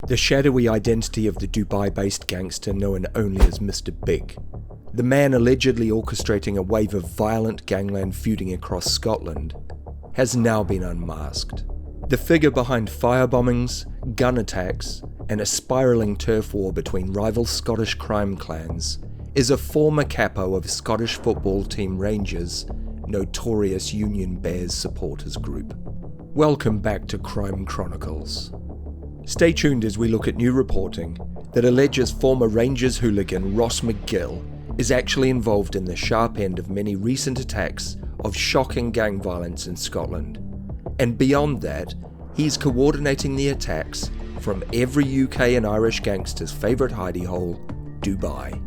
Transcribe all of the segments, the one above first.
The shadowy identity of the Dubai-based gangster known only as Mr. Big, the man allegedly orchestrating a wave of violent gangland feuding across Scotland, has now been unmasked. The figure behind firebombings, gun attacks, and a spiralling turf war between rival Scottish crime clans is a former capo of Scottish football team Rangers' notorious Union Bears supporters group. Welcome back to Crime Chronicles. Stay tuned as we look at new reporting that alleges former Rangers hooligan Ross McGill is actually involved in the sharp end of many recent attacks of shocking gang violence in Scotland. And beyond that, he's coordinating the attacks from every UK and Irish gangster's favourite hidey hole, Dubai.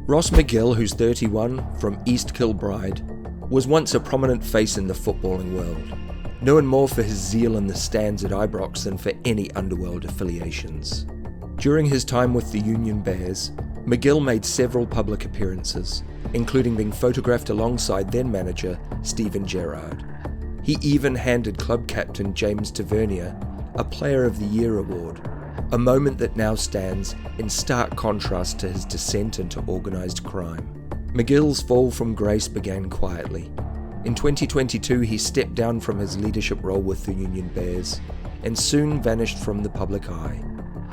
Ross McGill, who's 31, from East Kilbride, was once a prominent face in the footballing world, known more for his zeal in the stands at Ibrox than for any underworld affiliations. During his time with the Union Bears, McGill made several public appearances, including being photographed alongside then-manager Steven Gerrard. He even handed club captain James Tavernier a Player of the Year award, a moment that now stands in stark contrast to his descent into organised crime. McGill's fall from grace began quietly. In 2022, he stepped down from his leadership role with the Union Bears and soon vanished from the public eye.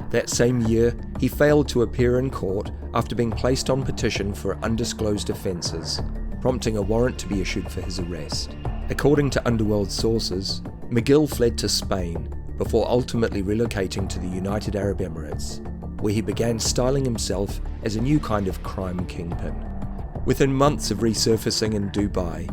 That same year, he failed to appear in court after being placed on petition for undisclosed offences, prompting a warrant to be issued for his arrest. According to underworld sources, McGill fled to Spain before ultimately relocating to the United Arab Emirates, where he began styling himself as a new kind of crime kingpin. Within months of resurfacing in Dubai,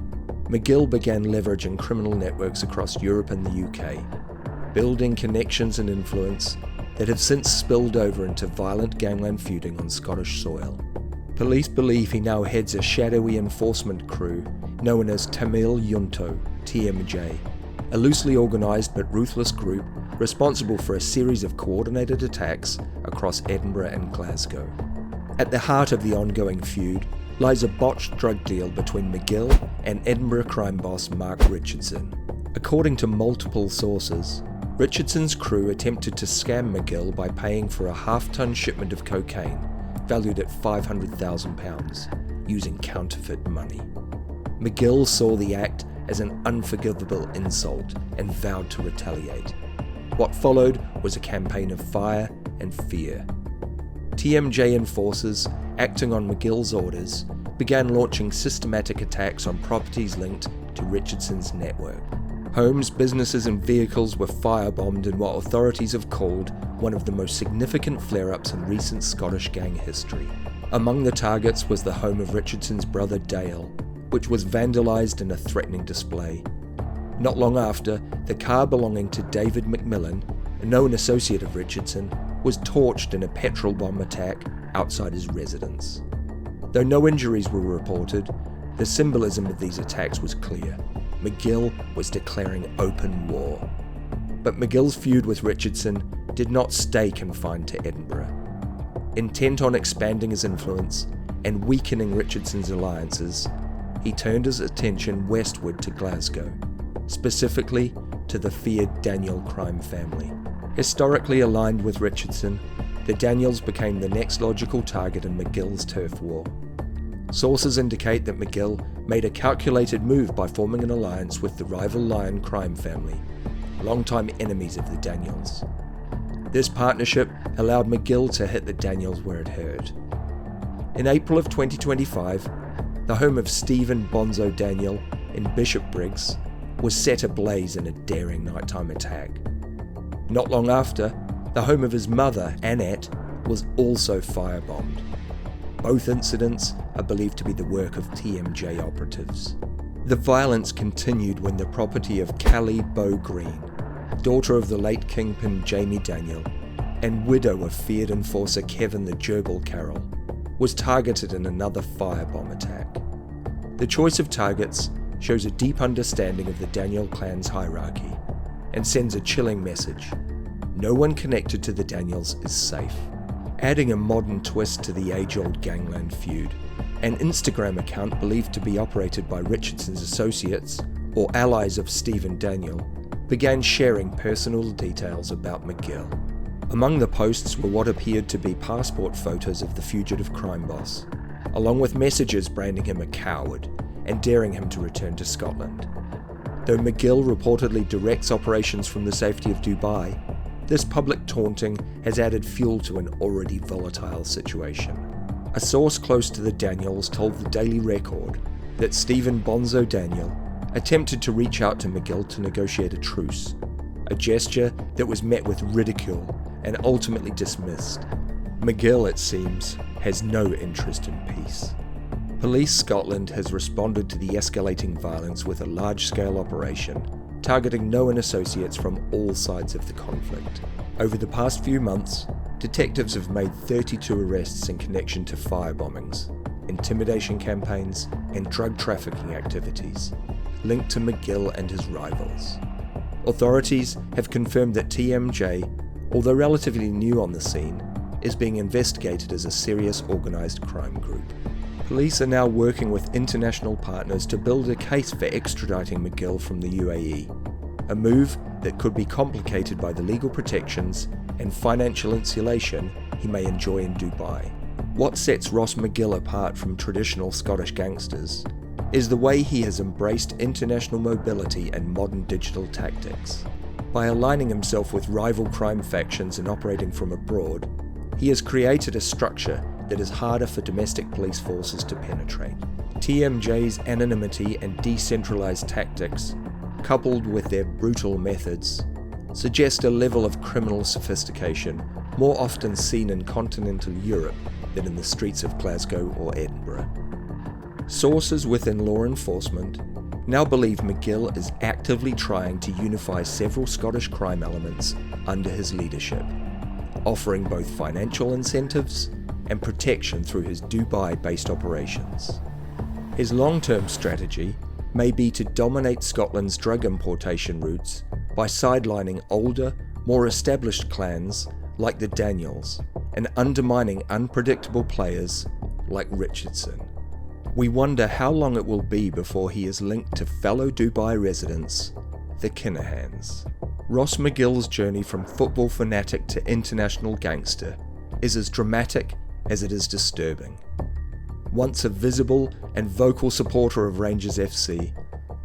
McGill began leveraging criminal networks across Europe and the UK, building connections and influence that have since spilled over into violent gangland feuding on Scottish soil. Police believe he now heads a shadowy enforcement crew known as Tamil Junto, TMJ, a loosely organised but ruthless group responsible for a series of coordinated attacks across Edinburgh and Glasgow. At the heart of the ongoing feud lies a botched drug deal between McGill and Edinburgh crime boss Mark Richardson. According to multiple sources, Richardson's crew attempted to scam McGill by paying for a half-ton shipment of cocaine valued at £500,000 using counterfeit money. McGill saw the act as an unforgivable insult and vowed to retaliate. What followed was a campaign of fire and fear. TMJ enforcers, acting on McGill's orders, began launching systematic attacks on properties linked to Richardson's network. Homes, businesses and vehicles were firebombed in what authorities have called one of the most significant flare-ups in recent Scottish gang history. Among the targets was the home of Richardson's brother Dale, which was vandalised in a threatening display. Not long after, the car belonging to David McMillan, a known associate of Richardson, was torched in a petrol bomb attack outside his residence. Though no injuries were reported, the symbolism of these attacks was clear. McGill was declaring open war. But McGill's feud with Richardson did not stay confined to Edinburgh. Intent on expanding his influence and weakening Richardson's alliances, he turned his attention westward to Glasgow, specifically to the feared Daniel crime family. Historically aligned with Richardson, the Daniels became the next logical target in McGill's turf war. Sources indicate that McGill made a calculated move by forming an alliance with the rival Lion crime family, longtime enemies of the Daniels. This partnership allowed McGill to hit the Daniels where it hurt. In April of 2025, the home of Stephen Bonzo Daniel in Bishopbriggs was set ablaze in a daring nighttime attack. Not long after, the home of his mother, Annette, was also firebombed. Both incidents are believed to be the work of TMJ operatives. The violence continued when the property of Callie Bow Green, daughter of the late kingpin Jamie Daniel, and widow of feared enforcer Kevin the Gerbil Carroll, was targeted in another firebomb attack. The choice of targets shows a deep understanding of the Daniel clan's hierarchy and sends a chilling message. No one connected to the Daniels is safe. Adding a modern twist to the age-old gangland feud, an Instagram account believed to be operated by Richardson's associates or allies of Stephen Daniel began sharing personal details about McGill. Among the posts were what appeared to be passport photos of the fugitive crime boss, along with messages branding him a coward and daring him to return to Scotland. Though McGill reportedly directs operations from the safety of Dubai, this public taunting has added fuel to an already volatile situation. A source close to the Daniels told the Daily Record that Stephen Bonzo Daniel attempted to reach out to McGill to negotiate a truce, a gesture that was met with ridicule and ultimately dismissed. McGill, it seems, has no interest in peace. Police Scotland has responded to the escalating violence with a large-scale operation, targeting known associates from all sides of the conflict. Over the past few months, detectives have made 32 arrests in connection to firebombings, intimidation campaigns, and drug trafficking activities, linked to McGill and his rivals. Authorities have confirmed that TMJ, although relatively new on the scene, is being investigated as a serious organised crime group. Police are now working with international partners to build a case for extraditing McGill from the UAE, a move that could be complicated by the legal protections and financial insulation he may enjoy in Dubai. What sets Ross McGill apart from traditional Scottish gangsters is the way he has embraced international mobility and modern digital tactics. By aligning himself with rival crime factions and operating from abroad, he has created a structure that is harder for domestic police forces to penetrate. TMJ's anonymity and decentralized tactics, coupled with their brutal methods, suggest a level of criminal sophistication more often seen in continental Europe than in the streets of Glasgow or Edinburgh. Sources within law enforcement now believe McGill is actively trying to unify several Scottish crime elements under his leadership, offering both financial incentives and protection through his Dubai-based operations. His long-term strategy may be to dominate Scotland's drug importation routes by sidelining older, more established clans like the Daniels and undermining unpredictable players like Richardson. We wonder how long it will be before he is linked to fellow Dubai residents, the Kinahans. Ross McGill's journey from football fanatic to international gangster is as dramatic as it is disturbing. Once a visible and vocal supporter of Rangers FC,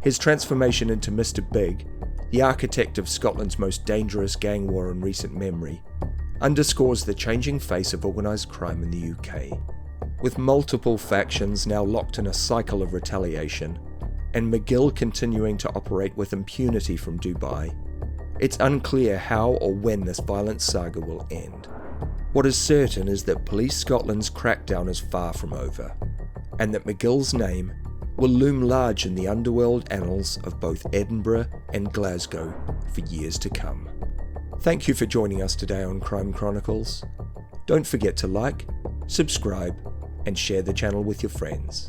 his transformation into Mr. Big, the architect of Scotland's most dangerous gang war in recent memory, underscores the changing face of organised crime in the UK. With multiple factions now locked in a cycle of retaliation, and McGill continuing to operate with impunity from Dubai, it's unclear how or when this violent saga will end. What is certain is that Police Scotland's crackdown is far from over, and that McGill's name will loom large in the underworld annals of both Edinburgh and Glasgow for years to come. Thank you for joining us today on Crime Chronicles. Don't forget to like, subscribe, and share the channel with your friends.